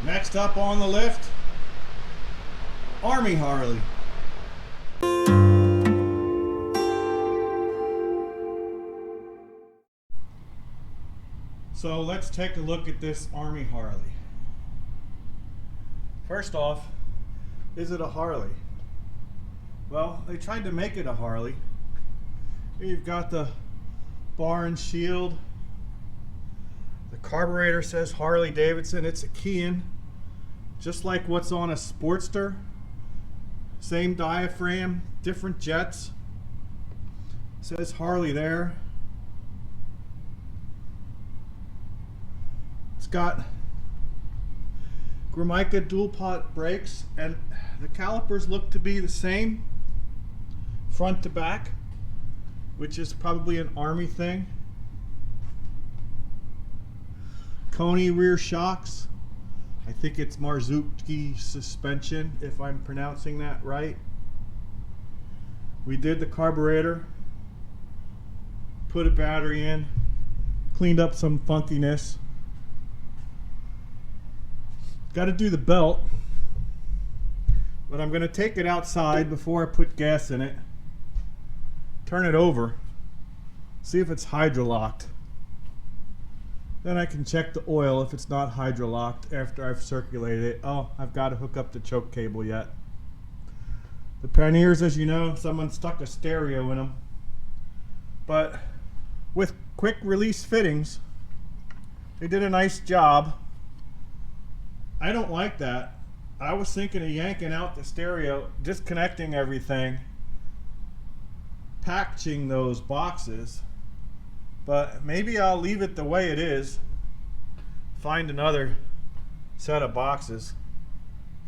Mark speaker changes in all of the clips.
Speaker 1: Next up on the lift, Army Harley. So let's take a look at this Army Harley. First off, is it a Harley? Well, they tried to make it a Harley. Here you've got the bar and shield. The carburetor says Harley Davidson. It's a key-in, just like what's on a Sportster. Same diaphragm, different jets. It says Harley there. It's got Gramica dual pot brakes, and the calipers look to be the same front to back, which is probably an Army thing. Coney rear shocks. I think it's Marzuki suspension, if I'm pronouncing that right. We did the carburetor, put a battery in, cleaned up some funkiness. Got to do the belt, but I'm going to take it outside before I put gas in it, turn it over, see if it's hydrolocked. Then I can check the oil if it's not hydrolocked after I've circulated it. Oh, I've got to hook up the choke cable yet. The panniers, as you know, someone stuck a stereo in them. But with quick release fittings, they did a nice job. I don't like that. I was thinking of yanking out the stereo, disconnecting everything, packaging those boxes. But maybe I'll leave it the way it is, find another set of boxes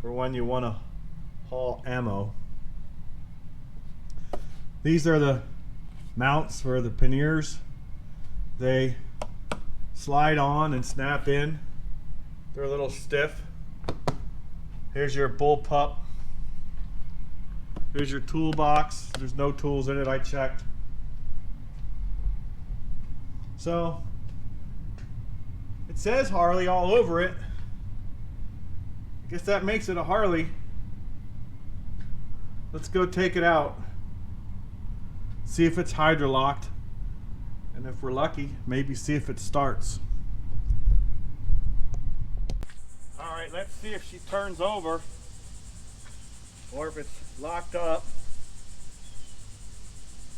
Speaker 1: for when you want to haul ammo. These are the mounts for the panniers. They slide on and snap in. They're a little stiff. Here's your bullpup. Here's your toolbox. There's no tools in it, I checked. So, it says Harley all over it. I guess that makes it a Harley. Let's go take it out. See if it's hydrolocked. And if we're lucky, maybe see if it starts. Alright, let's see if she turns over or if it's locked up.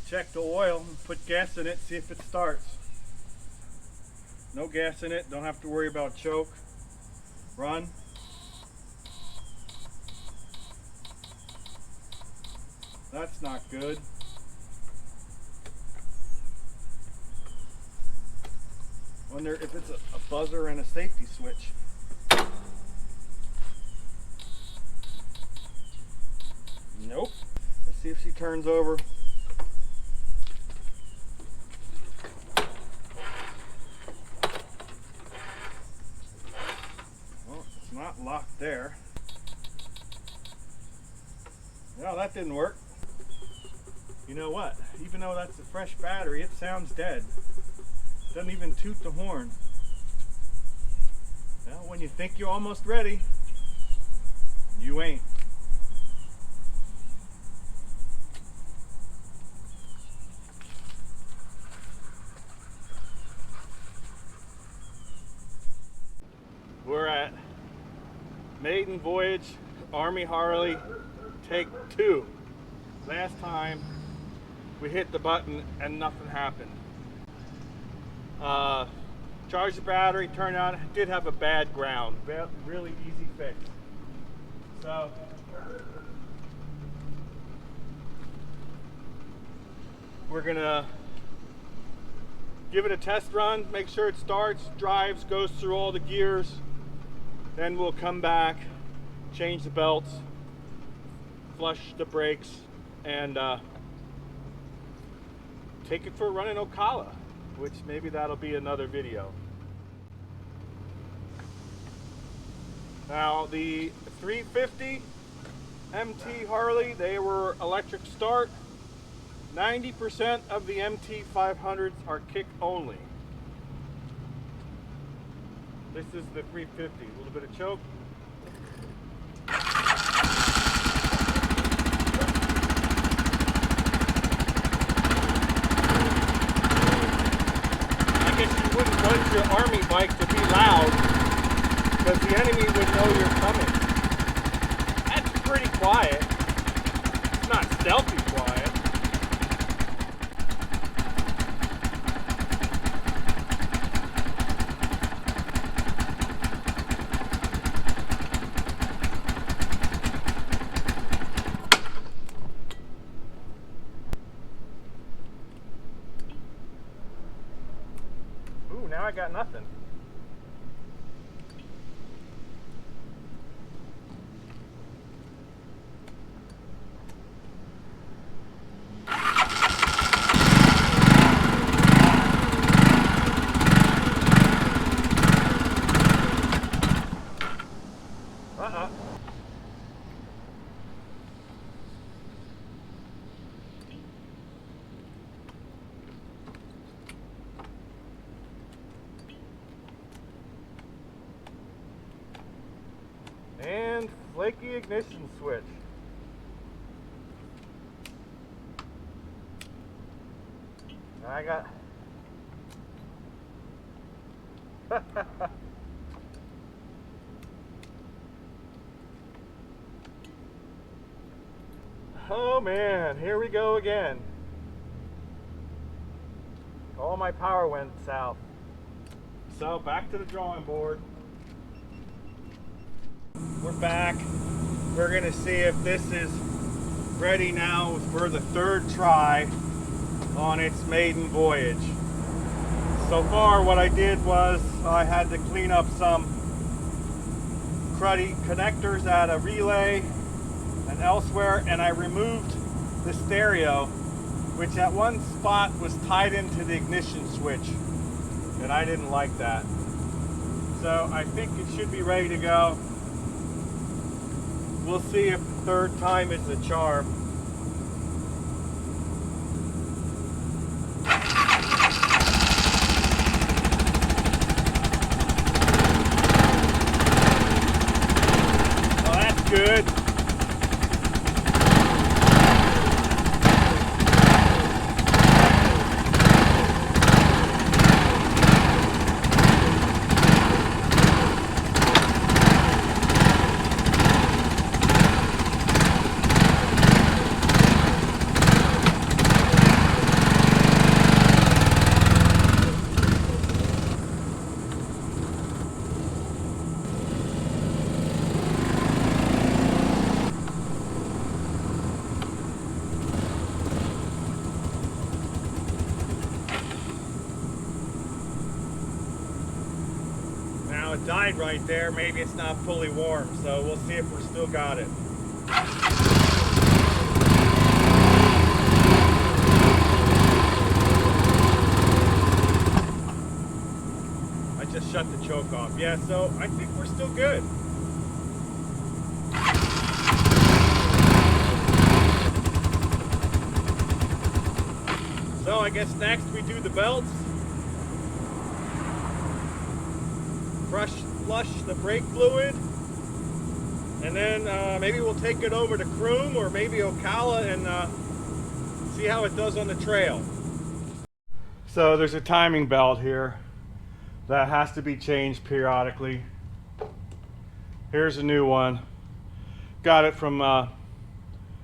Speaker 1: Check the oil and put gas in it, see if it starts. No gas in it, don't have to worry about choke. Run. That's not good. Wonder if it's a buzzer and a safety switch. Nope. Let's see if she turns over. Not locked there. No, that didn't work. You know what? Even though that's a fresh battery, it sounds dead. Doesn't even toot the horn. Well, when you think you're almost ready, you ain't. We're at maiden voyage, Army Harley, take 2. Last time we hit the button and nothing happened. Charged the battery, turned on, did have a bad ground. Really easy fix. So, we're gonna give it a test run, make sure it starts, drives, goes through all the gears. Then we'll come back, change the belts, flush the brakes, and take it for a run in Ocala, which maybe that'll be another video. Now the 350 MT Harley, they were electric start. 90% of the MT 500s are kick only. This is the 350. A little bit of choke. I guess you wouldn't want your army bike to be loud because the enemy would know you're coming. That's pretty quiet. It's not stealthy quiet. Ooh, now I got nothing. And flaky ignition switch. I got oh man, here we go again. All my power went south. So back to the drawing board. We're back. We're gonna see if this is ready now for the third try on its maiden voyage. So far what I did was I had to clean up some cruddy connectors at a relay and elsewhere, and I removed the stereo, which at one spot was tied into the ignition switch, and I didn't like that. So I think it should be ready to go. We'll see if the third time is the charm. Well, that's good. It died right there. Maybe it's not fully warm, so we'll see if we're still got it. I just shut the choke off. Yeah, so I think we're still good. So I guess next we do the belts. Flush the brake fluid, and then maybe we'll take it over to Croom or maybe Ocala and see how it does on the trail. So there's a timing belt here that has to be changed periodically. Here's a new one. Got it from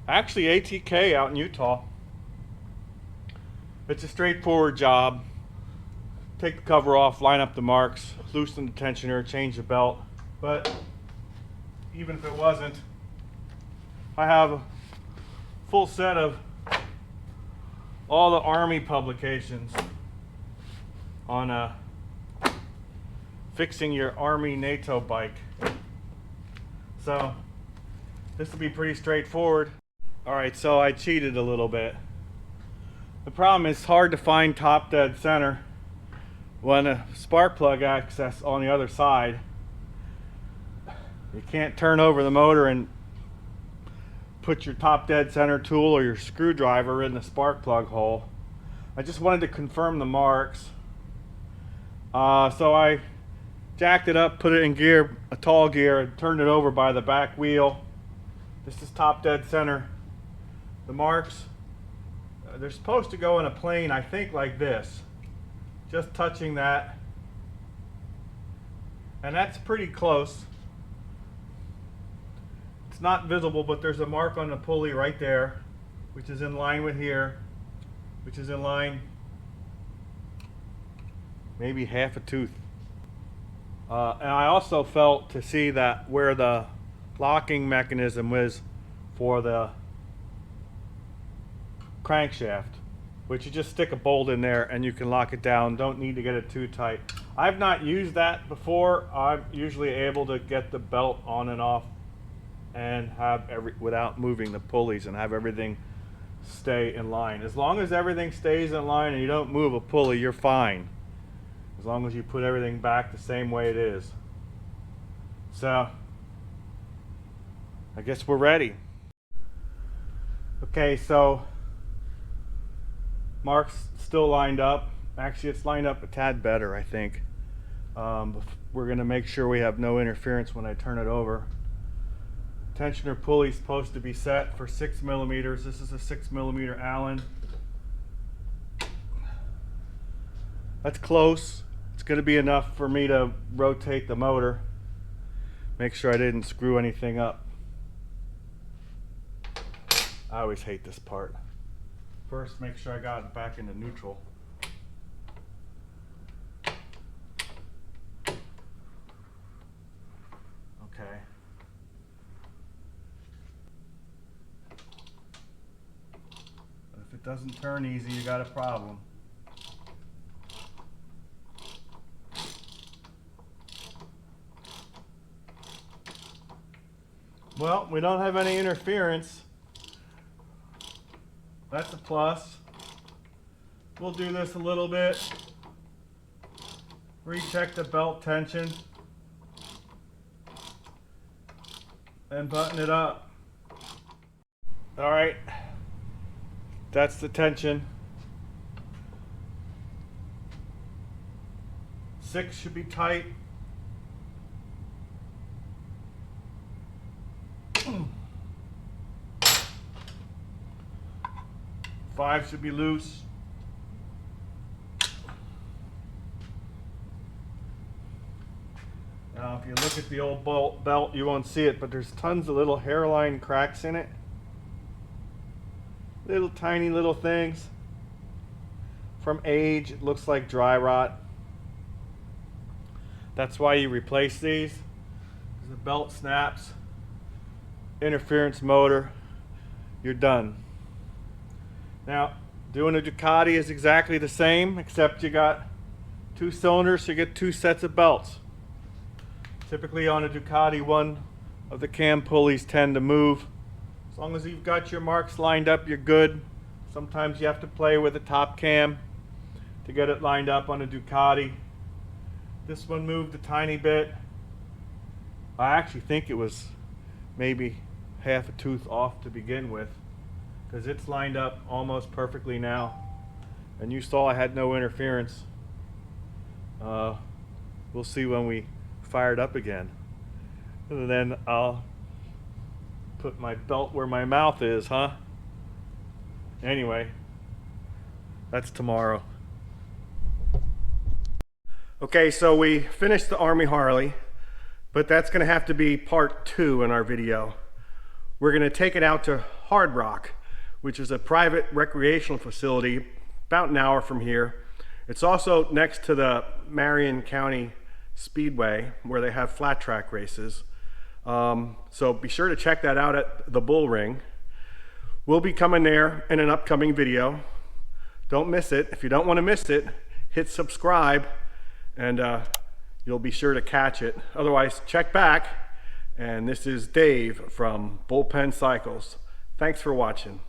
Speaker 1: actually ATK out in Utah. It's a straightforward job. Take the cover off, line up the marks, loosen the tensioner, change the belt. But even if it wasn't, I have a full set of all the Army publications on fixing your Army NATO bike. So this will be pretty straightforward. Alright, so I cheated a little bit. The problem is it's hard to find top dead center when a spark plug access on the other side. You can't turn over the motor and put your top dead center tool or your screwdriver in the spark plug hole. I just wanted to confirm the marks. So I jacked it up, put it in gear, a tall gear, and turned it over by the back wheel. This is top dead center. The marks, they're supposed to go in a plane, I think, like this. Just touching that. And that's pretty close. It's not visible, but there's a mark on the pulley right there, which is in line with here, which is in line maybe half a tooth. And I also felt to see that where the locking mechanism was for the crankshaft, which you just stick a bolt in there and you can lock it down. Don't need to get it too tight. I've not used that before. I'm usually able to get the belt on and off and have without moving the pulleys and have everything stay in line. As long as everything stays in line and you don't move a pulley, you're fine. As long as you put everything back the same way it is. So, I guess we're ready. Okay, so mark's still lined up. Actually, it's lined up a tad better, I think. We're going to make sure we have no interference when I turn it over. Tensioner pulley is supposed to be set for 6 millimeters. This is a 6 millimeter Allen. That's close. It's going to be enough for me to rotate the motor. Make sure I didn't screw anything up. I always hate this part. First, make sure I got it back into neutral. Okay. But if it doesn't turn easy, you got a problem. Well, we don't have any interference. That's a plus. We'll do this a little bit. Recheck the belt tension. And button it up. All right. That's the tension. 6 should be tight. 5 should be loose. Now, if you look at the old belt, you won't see it, but there's tons of little hairline cracks in it. Little tiny little things. From age, it looks like dry rot. That's why you replace these. The belt snaps. Interference motor. You're done. Now, doing a Ducati is exactly the same, except you got 2 cylinders, so you get 2 sets of belts. Typically on a Ducati, one of the cam pulleys tend to move. As long as you've got your marks lined up, you're good. Sometimes you have to play with the top cam to get it lined up on a Ducati. This one moved a tiny bit. I actually think it was maybe half a tooth off to begin with, because it's lined up almost perfectly now. And you saw I had no interference. We'll see when we fire it up again. And then I'll put my belt where my mouth is, huh? Anyway, that's tomorrow. Okay, so we finished the Army Harley, but that's gonna have to be part 2 in our video. We're gonna take it out to Hard Rock, which is a private recreational facility about an hour from here. It's also next to the Marion County Speedway, where they have flat track races. So be sure to check that out at the Bull Ring. We'll be coming there in an upcoming video. Don't miss it. If you don't want to miss it, hit subscribe and you'll be sure to catch it. Otherwise, check back. And this is Dave from Bullpen Cycles. Thanks for watching.